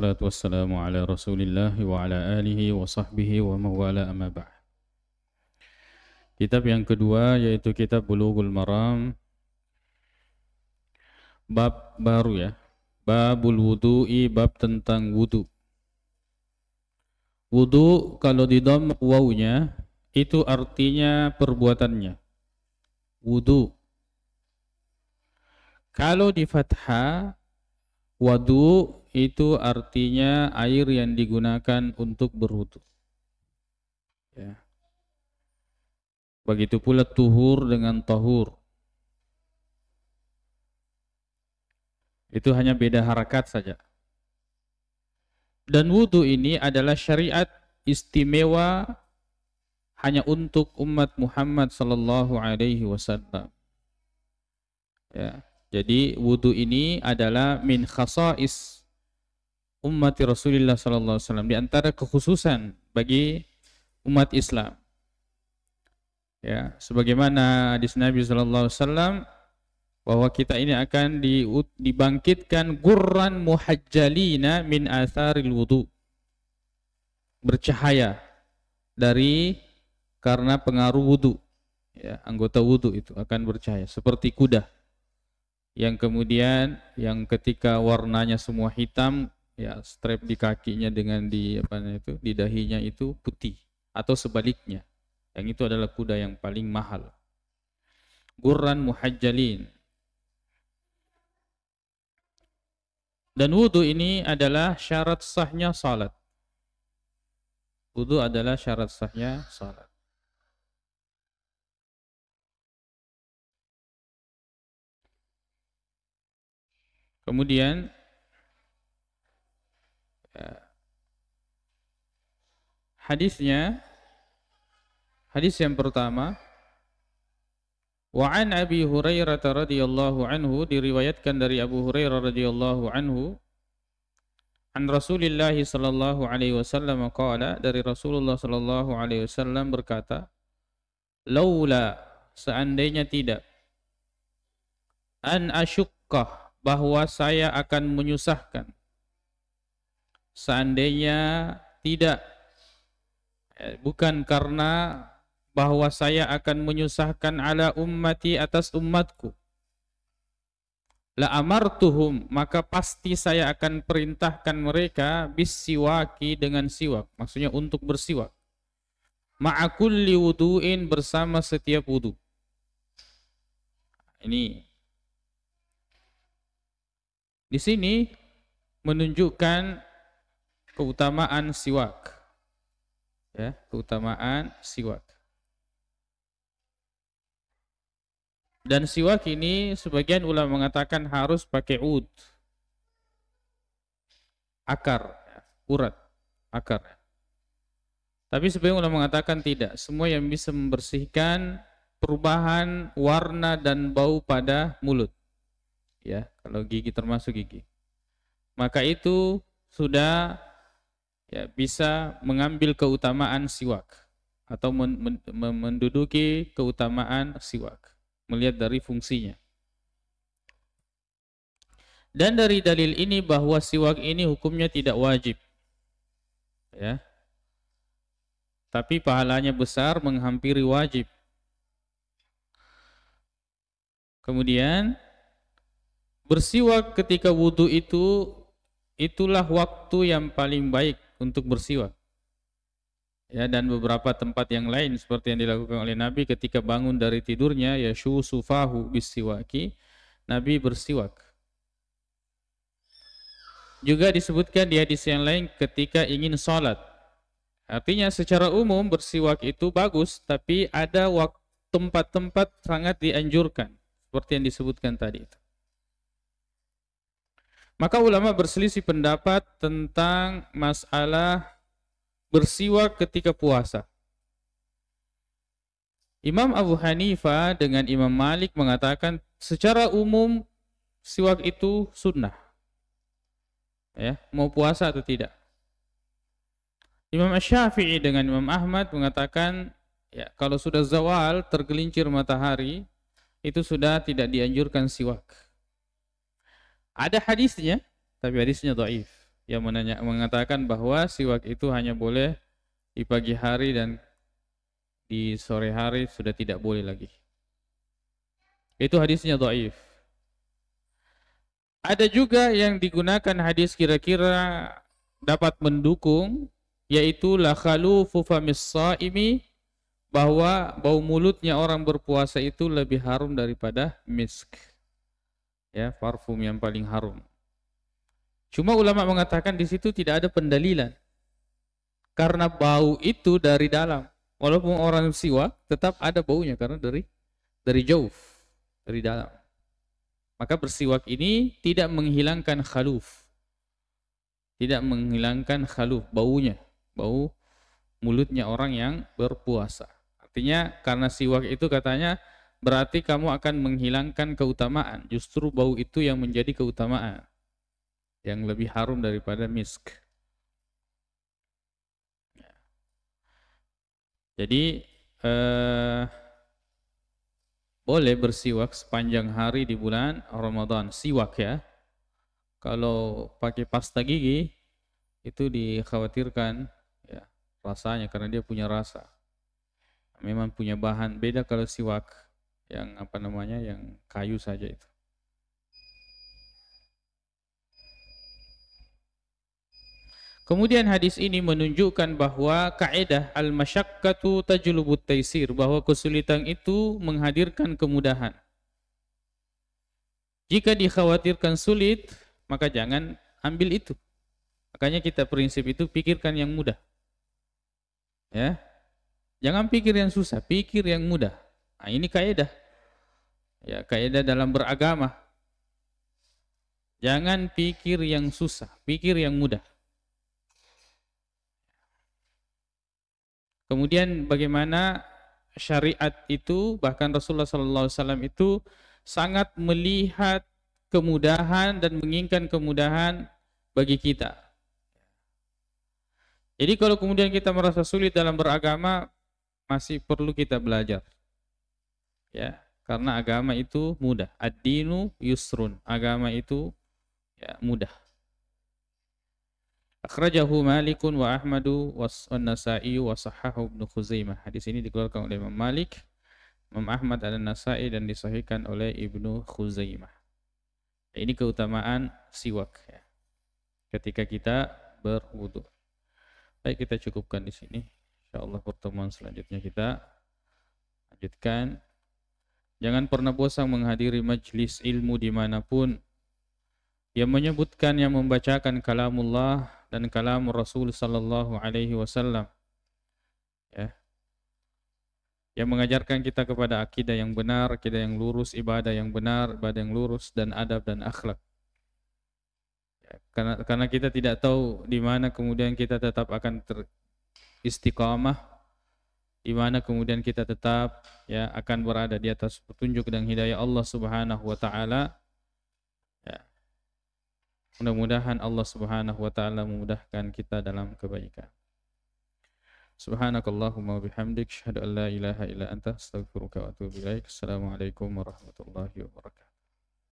wassalatu wassalamu ala Rasulillah wa ala alihi wa sahbihi wa mawala amma ba'd. Kitab yang kedua yaitu kitab Bulughul Maram, bab baru ya. Babul wudu'i, bab tentang wudu. Wudu kalau di dhamma wawunya itu artinya perbuatannya. Wudu. Kalau di fathah wadu itu artinya air yang digunakan untuk berwudu. Ya. Begitu pula tuhur dengan tahur. Itu hanya beda harakat saja. Dan wudu ini adalah syariat istimewa hanya untuk umat Muhammad sallallahu alaihi wasallam. Ya. Jadi wudu ini adalah min khasais umat Rasulullah sallallahu alaihi wasallam, di antara kekhususan bagi umat Islam. Ya, sebagaimana hadis Nabi sallallahu alaihi wasallam bahwa kita ini akan dibangkitkan gurran muhajjalina min atharil wudu. Bercahaya karena pengaruh wudu. Ya, anggota wudu itu akan bercahaya seperti kuda. Yang kemudian ketika warnanya semua hitam, ya strap di kakinya dengan di dahinya itu putih, atau sebaliknya. Yang itu adalah kuda yang paling mahal. Gurran muhajjalin. Dan wudu ini adalah syarat sahnya salat. Wudu adalah syarat sahnya salat. Kemudian hadis yang pertama, wa an Abi Hurairah radhiyallahu anhu, diriwayatkan dari Abu Hurairah radhiyallahu anhu, an Rasulillah sallallahu alaihi wasallam qala, dari Rasulullah sallallahu alaihi wasallam berkata, laula, seandainya tidak, an asyuqqah, bahwa saya akan menyusahkan, seandainya tidak, bukan karena bahwa saya akan menyusahkan ala ummati, atas umatku, la amartuhum, maka pasti saya akan perintahkan mereka bis siwaki, dengan siwak, maksudnya untuk bersiwak, ma'a kulli wudu'in, bersama setiap wudu. Ini di sini menunjukkan keutamaan siwak. Ya, keutamaan siwak. Dan siwak ini sebagian ulama mengatakan harus pakai ud, akar, urat, akar. Tapi sebagian ulama mengatakan tidak, semua yang bisa membersihkan perubahan warna dan bau pada mulut. Ya, kalau gigi, termasuk gigi, maka itu sudah ya bisa mengambil keutamaan siwak, atau menduduki keutamaan siwak, melihat dari fungsinya. Dan dari dalil ini bahwa siwak ini hukumnya tidak wajib, ya, tapi pahalanya besar, menghampiri wajib. Kemudian bersiwak ketika wudu itulah waktu yang paling baik untuk bersiwak. Ya, dan beberapa tempat yang lain seperti yang dilakukan oleh Nabi ketika bangun dari tidurnya, yashu sufahu bisiwaki, Nabi bersiwak. Juga disebutkan di hadis yang lain ketika ingin sholat. Artinya secara umum bersiwak itu bagus, tapi ada tempat-tempat sangat dianjurkan, seperti yang disebutkan tadi itu. Maka ulama berselisih pendapat tentang masalah bersiwak ketika puasa. Imam Abu Hanifah dengan Imam Malik mengatakan secara umum siwak itu sunnah. Ya, mau puasa atau tidak. Imam Asy-Syafi'i dengan Imam Ahmad mengatakan ya, kalau sudah zawal, tergelincir matahari, itu sudah tidak dianjurkan siwak. Ada hadisnya, tapi hadisnya dhaif. yang mengatakan bahwa siwak itu hanya boleh di pagi hari dan di sore hari sudah tidak boleh lagi. Itu hadisnya dhaif. Ada juga yang digunakan hadis kira-kira dapat mendukung, yaitu la khalufu famis shaimi, bahwa bau mulutnya orang berpuasa itu lebih harum daripada misk. Ya, parfum yang paling harum. Cuma ulama mengatakan di situ tidak ada pendalilan. Karena bau itu dari dalam. Walaupun orang siwak tetap ada baunya karena dari jauh, dari dalam. Maka bersiwak ini tidak menghilangkan khaluf. Tidak menghilangkan khaluf, baunya. Bau mulutnya orang yang berpuasa. Artinya karena siwak itu katanya berarti kamu akan menghilangkan keutamaan. Justru bau itu yang menjadi keutamaan. Yang lebih harum daripada misk. Jadi boleh bersiwak sepanjang hari di bulan Ramadan. Siwak ya. Kalau pakai pasta gigi itu dikhawatirkan ya, rasanya karena dia punya rasa. Memang punya bahan beda kalau siwak yang apa namanya yang kayu saja itu. Kemudian hadis ini menunjukkan bahwa kaidah al-masyaqqatu tajlubut taisir, bahwa kesulitan itu menghadirkan kemudahan. Jika dikhawatirkan sulit, maka jangan ambil itu. Makanya kita prinsip itu pikirkan yang mudah. Ya. Jangan pikir yang susah, pikir yang mudah. Nah, ini kaidah. Ya, kaidah dalam beragama. Jangan pikir yang susah, pikir yang mudah. Kemudian bagaimana syariat itu, bahkan Rasulullah SAW itu sangat melihat kemudahan dan menginginkan kemudahan bagi kita. Jadi kalau kemudian kita merasa sulit dalam beragama, masih perlu kita belajar. Ya, karena agama itu mudah. Ad-dinu yusrun. Agama itu ya, mudah. Akhrajahu Malikun wa Ahmadu wa An-Nasa'i wa Sahhahu Ibnu Khuzaimah. Hadis ini dikeluarkan oleh Imam Malik, Imam Ahmad dan An-Nasa'i dan disahihkan oleh Ibnu Khuzaimah. Ini keutamaan siwak ya, ketika kita berwudu. Baik, kita cukupkan di sini. Insyaallah pertemuan selanjutnya kita lanjutkan. Jangan pernah bosan menghadiri majlis ilmu dimanapun yang menyebutkan, yang membacakan kalamullah dan kalam Rasul sallallahu alaihi wasallam. Ya. Yang mengajarkan kita kepada akidah yang benar, akidah yang lurus, ibadah yang benar, ibadah yang lurus, dan adab dan akhlak. Ya, karena kita tidak tahu di mana kemudian kita tetap akan istiqamah, di mana kemudian kita tetap ya akan berada di atas petunjuk dan hidayah Allah Subhanahu wa taala. Ya. Mudah-mudahan Allah Subhanahu wa taala memudahkan kita dalam kebaikan. Subhanakallahumma bihamdik, asyhadu an la ilaha illa anta, astaghfiruka wa atubu ilaik. Assalamualaikum warahmatullahi wabarakatuh.